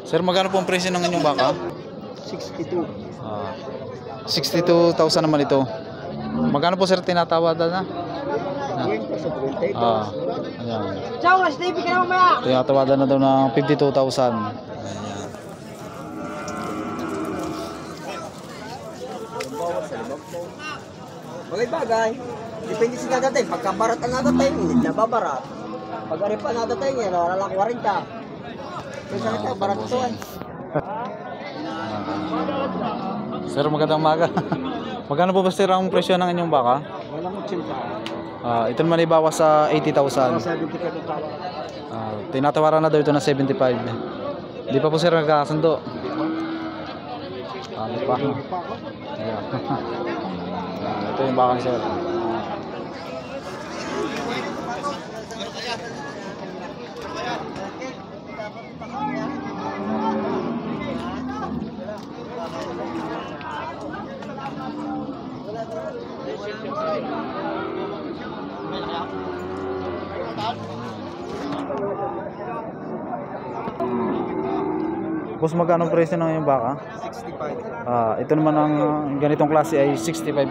Sir, magkano po ang presyo ng inyong baka? 62. 62,000 naman ito. Magkano po sir tinatawadan na? Ayan. Tinatawadan na daw ng 52,000. Ayan. Bagay-bagay. Depende sa nadatay. Pagka barat ang nadatay, hindi na babarat. Pag ari pa nadatay niya, wala lang 40. Kaya sa ito, barat ito ay. Sir, magandang umaga. Magkano po ba sir ang presyo ng inyong baka? Walang 80. Ito naman ibawas sa 80,000. 75 tawa. Tinatawaran na daw ito ng 75. Di pa po sir nagkakasundo. Ano pa? Ayan. Ito yung baka ni sir. Boss, magkano ang presyo ng yung baka? 65. Ito naman ang ganitong klase ay 65,000.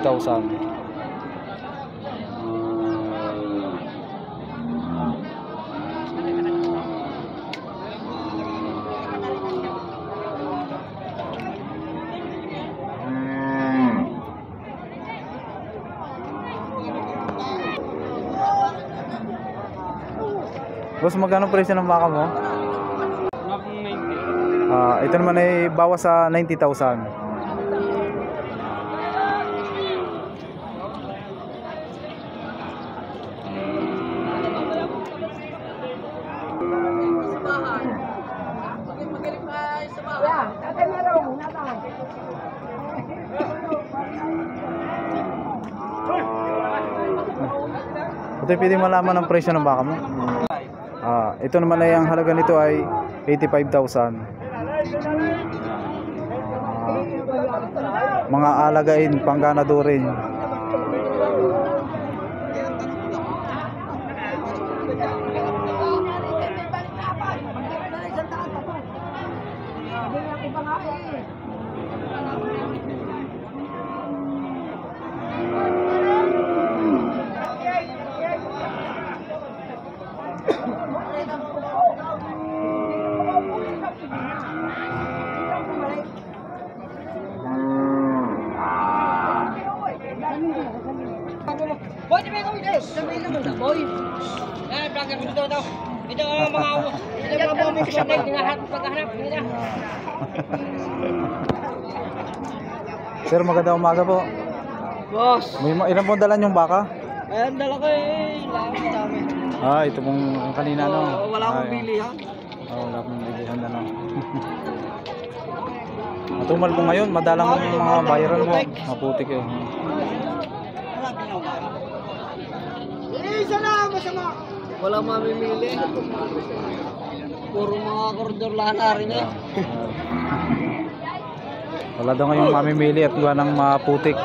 Boss, magkano ang presyo ng baka mo? Ito naman ay bawas sa 90,000. Ito ay pwedeng malaman ang presyo ng baka mo. Ito naman ay ang halaga nito ay 85,000. Mga alagain, pangganadorin. Boy, di ba ikaw ito? Sabihin naman na, boy. Vlogger mo daw. Ito ang mga bombiction na hinahanap paghahanap. Sir, magandang umaga po. Boss. May ilan pong dalan yung baka? Ayan, dala ko eh. Dami. Ito pong kanina no. Wala akong bilihan. Wala akong bilihan na no. Matumal po ngayon, madalang mga bayaran mo. Maputik yun. Isa na, masama. Wala mamimili. Puro mga koridor lahat rin eh. Wala daw ngayong mamimili at gawa ng maputik.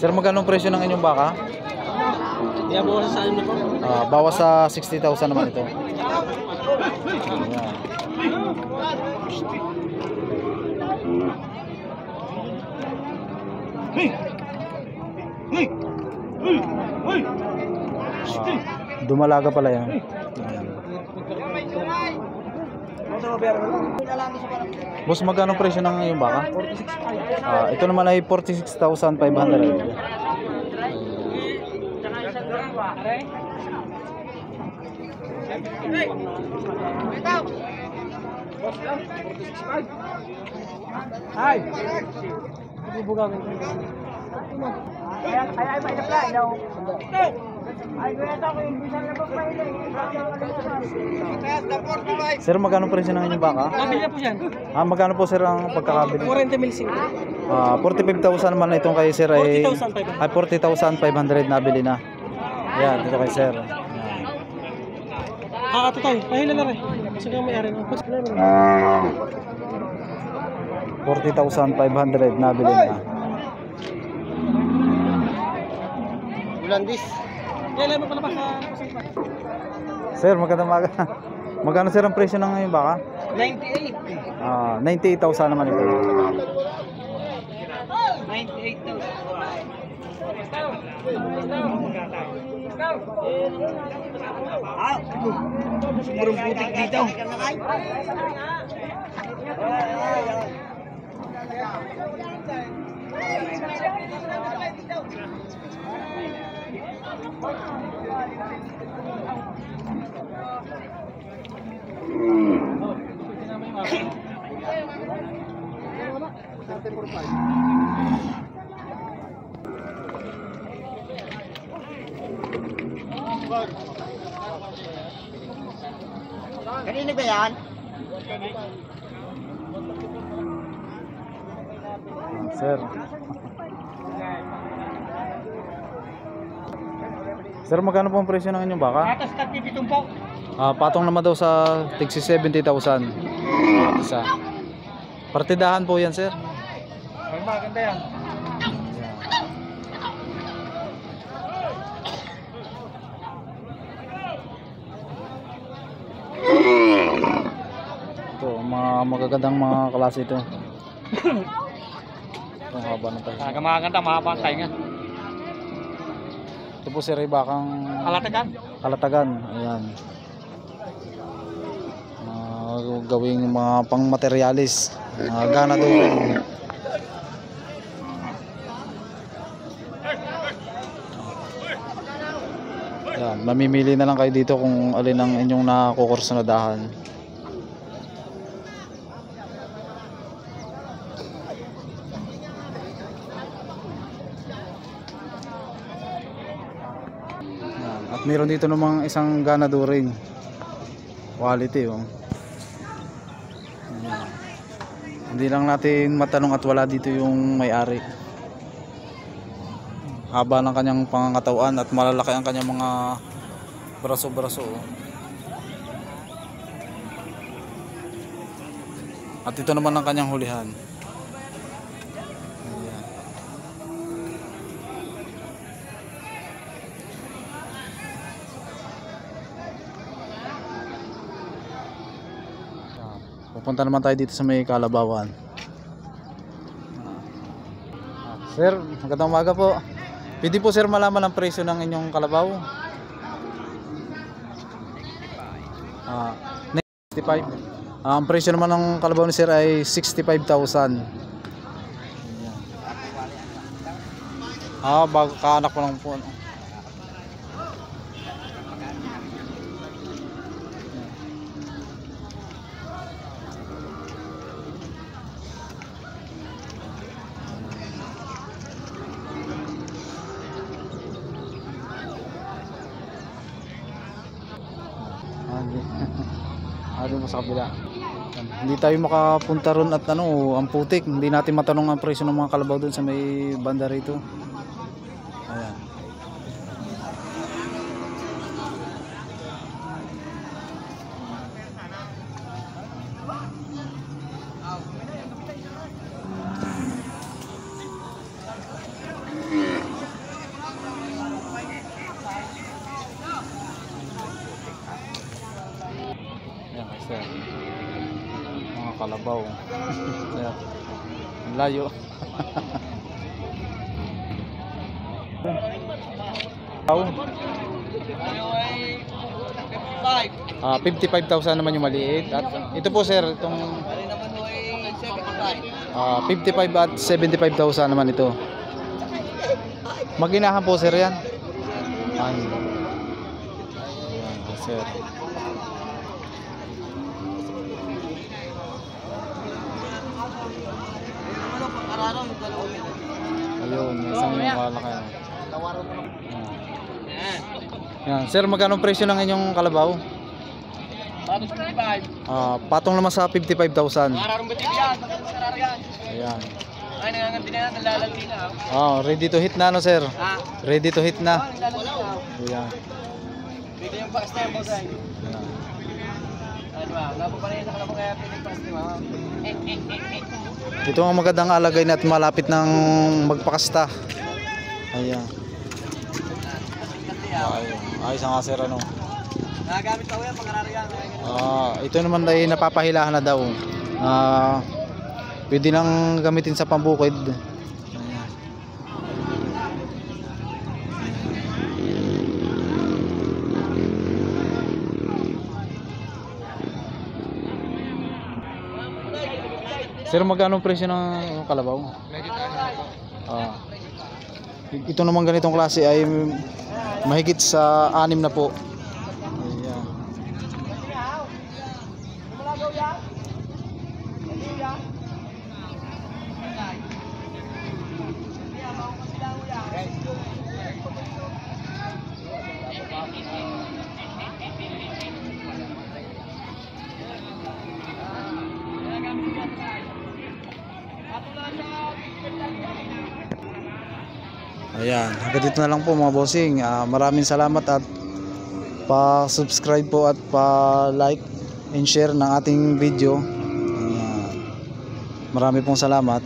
Sir, magkano presyo ng inyong baka? Kaya bawas sa ano po? Bawas sa 60,000 naman ito. Dumalaga pala yan. Boss, magkano presyo ng iyong baka? 46,500. Ito naman ay 46,500. Hi. Bubugawin. Ay may apply daw. Ay gusto ko yung bisan na pagpaili. Sir, magkano presyo ng inyong baka? Nabili po yan. Magkano po sir ang pagkakabili? 40,000. 45,000 naman itong kay sir ay 40,500 nabili na. Yan, dito kay sir. Totoy, pahila na rin. Sige may ari ng 40,500 nabili na. Ulandis. Sir, magandang umaga. Magkano sir ang presyo ng ngayon baka? 98. 98,000 naman ito. 98,000. Sigurong putik dito. Kanina ba yan? Sir. Sir, magkano po ang presyo ng inyong baka? Patas tagpipitong po. Patong naman daw sa tigsi 70,000. Isa. Partidahan po yan, sir. Ay, maganda yan. Ito, mga magagandang mga klase ito. Ang haba ng tayo. Maganda, mahaba ang tayo nga. Ito po sir, ay bakang Kalatagan. kalatagan. Ayan. Gawing mga pang materialis. Gana doon. Ayan, mamimili na lang kayo dito kung alin ang inyong nakukurso na dahan. At meron dito namang isang ganado ring quality oh. Ayan. Hindi lang natin matanong at wala dito yung may-ari. Haba ng kanyang pangangatawan at malalaki ang kanyang mga braso-braso oh. At ito naman ang kanyang hulihan. Ayan. Pupunta naman tayo dito sa may Kalabawan. Sir, magandang umaga po. Pwede po sir malaman ang presyo ng inyong kalabaw? 65. Ang presyo naman ng kalabaw ni sir ay 65,000. Bago kaanak pa lang po. Doon sa kabila. Hindi tayo makapunta ron at ang putik, hindi natin matanong ang presyo ng mga kalabaw doon sa may banda rito. Ayan. Sir, mga kalabaw. Ayan. Ang layo. 55,000 naman yung maliit. At ito po sir, itong 55 at 75,000 naman ito. Maginahan po sir yan. Ayan, sir. Ayun, isang malaki. Yan, sir, magkano presyo ng inyong kalabaw? Patong naman sa 55,000. Ayan. Ay, nanganganti na yan, nalalandi na. Ready to hit na no, sir? Ready to hit na. Ayan. Dito yung box na yung box ay. Ano ba? Wala pa pala yun sa kalabang kaya pinagpas di ba? Ito ang magandang alagay na at malapit ng magpakasta. Ayan. Ayos ang aser ano. Nagagamit pa yan, pangarariyan. Ito naman ay napapahilahan na daw. Pwede nang gamitin sa pambukid. Sir, magkano ang presyo ng kalabaw? Ito naman ganitong klase ay mahigit sa 6 na po. Ayan. Ayan, hanggang dito na lang po mga bossing. Maraming salamat at pa-subscribe po at pa-like and share ng ating video. Ayan. Marami pong salamat.